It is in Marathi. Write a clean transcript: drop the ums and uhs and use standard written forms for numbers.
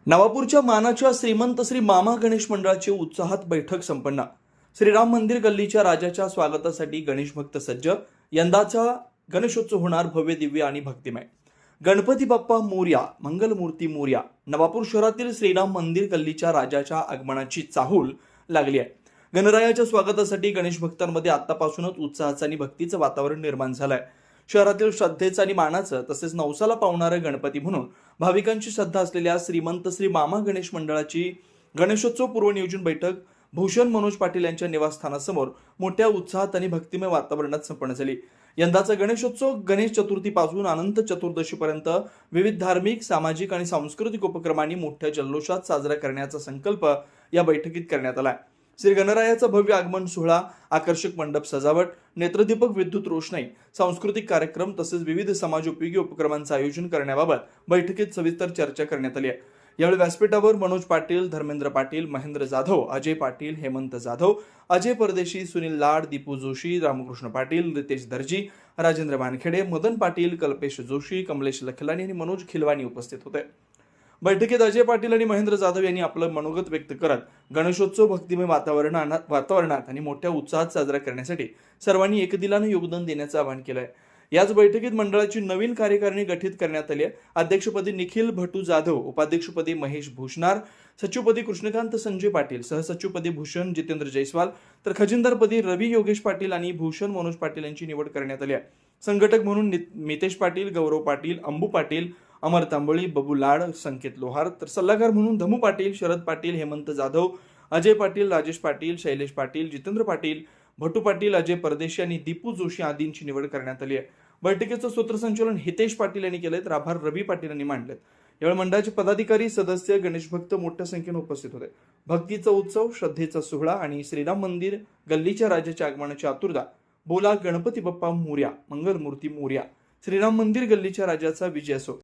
नवापूरच्या मानाच्या श्रीमंत श्री मामा गणेश मंडळाची उत्साहात बैठक संपन्न। श्रीराम मंदिर गल्लीच्या राजाच्या स्वागतासाठी गणेश भक्त सज्ज। यंदाचा गणेशोत्सव होणार भव्य दिव्य आणि भक्तिमय। गणपती बाप्पा मोरया, मंगलमूर्ती मोरया। नवापूर शहरातील श्रीराम मंदिर गल्लीच्या राजाच्या आगमनाची चाहूल लागली आहे। गणरायाच्या स्वागतासाठी गणेश भक्तांमध्ये आतापासूनच उत्साहाचं आणि भक्तीचं वातावरण निर्माण झालंय। शहरातील श्रद्धेचं आणि मानाचं तसेच नवसाला पावणारं गणपती म्हणून भाविकांची श्रद्धा असलेल्या श्रीमंत श्री मामा गणेश मंडळाची गणेशोत्सव पूर्वनियोजन बैठक भूषण मनोज पाटील यांच्या निवासस्थानासमोर मोठ्या उत्साहात आणि भक्तिमय वातावरणात संपन्न झाली। यंदाचा गणेशोत्सव गणेश चतुर्थीपासून अनंत चतुर्दशीपर्यंत विविध धार्मिक, सामाजिक आणि सांस्कृतिक उपक्रमांनी मोठ्या जल्लोषात साजरा करण्याचा संकल्प या बैठकीत करण्यात आला। श्री गणरायाचा भव्य आगमन सोहळा, आकर्षक मंडप सजावट, नेत्रदीपक, विद्युत रोषणाई, सांस्कृतिक कार्यक्रम तसेच विविध समाजोपयोगी उपक्रमांचं आयोजन करण्याबाबत बैठकीत सविस्तर चर्चा करण्यात आली आहे। यावेळी व्यासपीठावर मनोज पाटील, धर्मेंद्र पाटील, महेंद्र जाधव, अजय पाटील, हेमंत जाधव, अजय परदेशी, सुनील लाड, दीपू जोशी, रामकृष्ण पाटील, रितेश दर्जी, राजेंद्र वानखेडे, मदन पाटील, कल्पेश जोशी, कमलेश लखलानी आणि मनोज खिलवानी उपस्थित होते। बैठकीत अजय पाटील आणि महेंद्र जाधव यांनी आपलं मनोगत व्यक्त करत गणेशोत्सव भक्तिमय वातावरणात आणि मोठ्या उत्साहात साजरा करण्यासाठी सर्वांनी एकदिलाने योगदान देण्याचं आवाहन केलंय। याच बैठकीत मंडळाची नवीन कार्यकारिणी गठीत करण्यात आली आहे। अध्यक्षपदी निखिल भटू जाधव, उपाध्यक्षपदी महेश भूषणार, सचिवपदी कृष्णकांत संजय पाटील, सहसचिवपदी भूषण जितेंद्र जयस्वाल तर खजिनदारपदी रवी योगेश पाटील आणि भूषण मनोज पाटील यांची निवड करण्यात आली आहे। संघटक म्हणून मितेश पाटील, गौरव पाटील, अंबू पाटील, अमर तांबोळी, बबू लाड, संकेत लोहार तर सल्लागार म्हणून धमू पाटील, शरद पाटील, हेमंत जाधव, अजय पाटील, राजेश पाटील, शैलेश पाटील, जितेंद्र पाटील, भटू पाटील, अजय परदेशी आणि दीपू जोशी आदींची निवड करण्यात आली आहे। बैठकीचं सूत्रसंचालन हितेश पाटील यांनी केलंय तर आभार रवी पाटील यांनी मांडलेत। यावेळी मंडळाचे पदाधिकारी, सदस्य, गणेश भक्त मोठ्या संख्येने उपस्थित होते। भक्तीचा उत्सव, श्रद्धेचा सोहळा आणि श्रीराम मंदिर गल्लीच्या राजाच्या आगमनाची आतुरता। बोला गणपती बाप्पा मोरया, मंगलमूर्ती मोरया। श्रीराम मंदिर गल्लीच्या राजाचा विजय असो।